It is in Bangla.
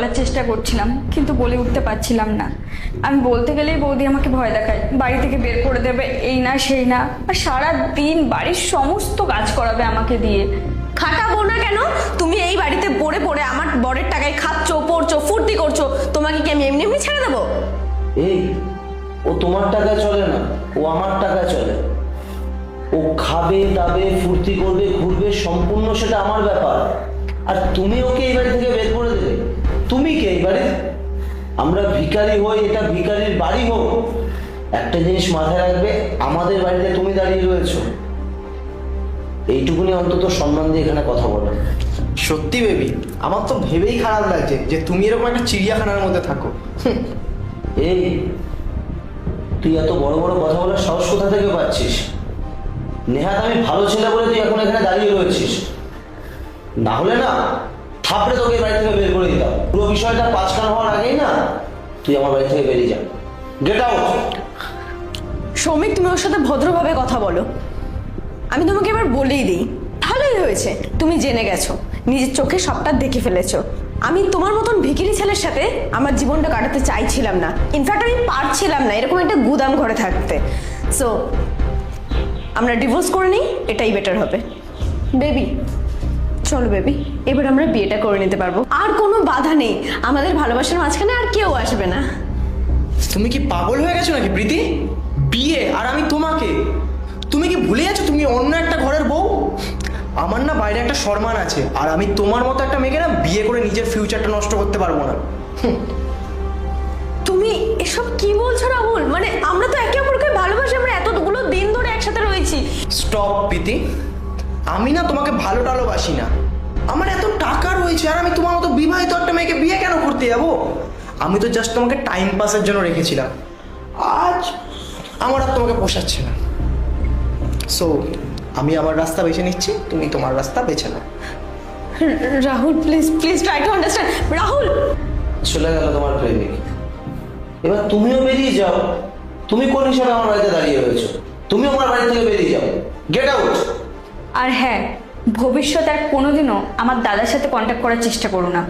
বলার চেষ্টা করছিলাম, কিন্তু বলে উঠতে পারছিলাম না। আমি বলতে গেলেই বৌদি আমাকে ভয় দেখায়, বাড়ি থেকে বের করে দেবে, এই না সেই না, আর সারা দিন বাড়ির সমস্ত কাজ করাবে আমাকে দিয়ে। খাটাবো না কেন? তুমি এই বাড়িতে পড়ে পড়ে আমার বরের টাকায় খাচ্ছো, পড়ছো, ফুর্তি করছো, তোমাকে কি আমি এমনি এমনি ছেড়ে দেবো? এই, ও তোমার টাকা চলে না, ও আমার টাকা চলে। ও খাবে দাবে ফুর্তি করবে ঘুরবে, সম্পূর্ণ সেটা আমার ব্যাপার। আর তুমি ওকে এই বাড়ি থেকে বের করে দেবে? তুমি কে এই বাড়ি? আমরা ভিখারি হই, এটা ভিখারির বাড়ি হোক, একটা জিনিস মাথায় রাখবে, আমাদের বাড়িতে তুমি দাঁড়িয়ে রয়েছো। এইটুকুনি অন্তত সম্মান দিয়ে এখানে কথা বলো। সত্যি বেবি, আমার তো ভেবেই খারাপ লাগছে যে তুমি এরকম একটা চিড়িয়াখানার মধ্যে থাকো। এই, তুই এত বড় বড় কথা বলার সাহস কোথা থেকে পাচ্ছিস? নেহাত আমি ভালো ছেলে বলে তুই এখন এখানে দাঁড়িয়ে রয়েছিস, না হলে না থাপড়ে তোকে বাড়ি থেকে বের করে দিতাম। পুরো বিষয়টা পাঁচকান হওয়ার আগেই না তুই আমার বাড়ি থেকে বেরিয়ে যা, গেট আউট। সৌমিক, তুমি ওর সাথে ভদ্রভাবে কথা বলো। আমি তোমাকে এবার বলেই দিই, ভালোই হয়েছে তুমি জেনে গেছো, নিজের চোখে সবটা দেখে ফেলেছো। আমি তোমার মতন ভিখিরি ছেলের সাথে আমার জীবনটা কাটাতে চাইছিলাম না, ইনফ্যাক্ট আমি পারছিলাম না এরকম একটা গুদাম ঘরে থাকতে। সো আমরা ডিভোর্স করে নিই, এটাই বেটার হবে। বেবি চলো বেবি, এবার আমরা বিয়েটা করে নিতে পারবো, আর কোনো বাধা নেই, আমাদের ভালোবাসার মাঝখানে আর কেউ আসবে না। তুমি কি পাগল হয়ে গেছো নাকি প্রীতি? বিয়ে আর আমি তোমাকে? তুমি কি ভুলে গেছো তুমি অন্য একটা ঘরের বউ? আমার না বাইরে একটা সম্মান আছে, আর আমি তোমার মতো একটা মেয়েকে না বিয়ে করে নিজের ফিউচারটা নষ্ট করতে পারবো না। তুমি এসব কি বলছো রাহুল? মানে আমরা তো একে অপরকে ভালোবাসি, আমরা এতগুলো দিন ধরে একসাথে রয়েছি। স্টপ প্রীতি, আমি না তোমাকে ভালো টালোবাসি না। আমার এত টাকা রয়েছে আর আমি তোমার মতো বিবাহিত একটা মেয়েকে বিয়ে কেন করতে যাবো? আমি তো জাস্ট তোমাকে টাইম পাসের জন্য রেখেছিলাম, আজ আমার আর তোমাকে পোষাচ্ছে না। সো আমি আমার রাস্তা বেছে নিচ্ছি, তুমি তোমার রাস্তা বেছে নাও। Rahul please please try to understand. Rahul, চলে গেল তোমার প্রেমিক, এবার তুমিও বেরিয়ে যাও। তুমি কোন হিসাবে আমার বাড়িতে দাঁড়িয়ে রয়েছো? তুমিও আমার বাড়ি থেকে বেরিয়ে যাও, গেট আউট। আর হ্যাঁ, ভবিষ্যতে আর কোনোদিনও আমার দাদার সাথে কন্ট্যাক্ট করার চেষ্টা করো না।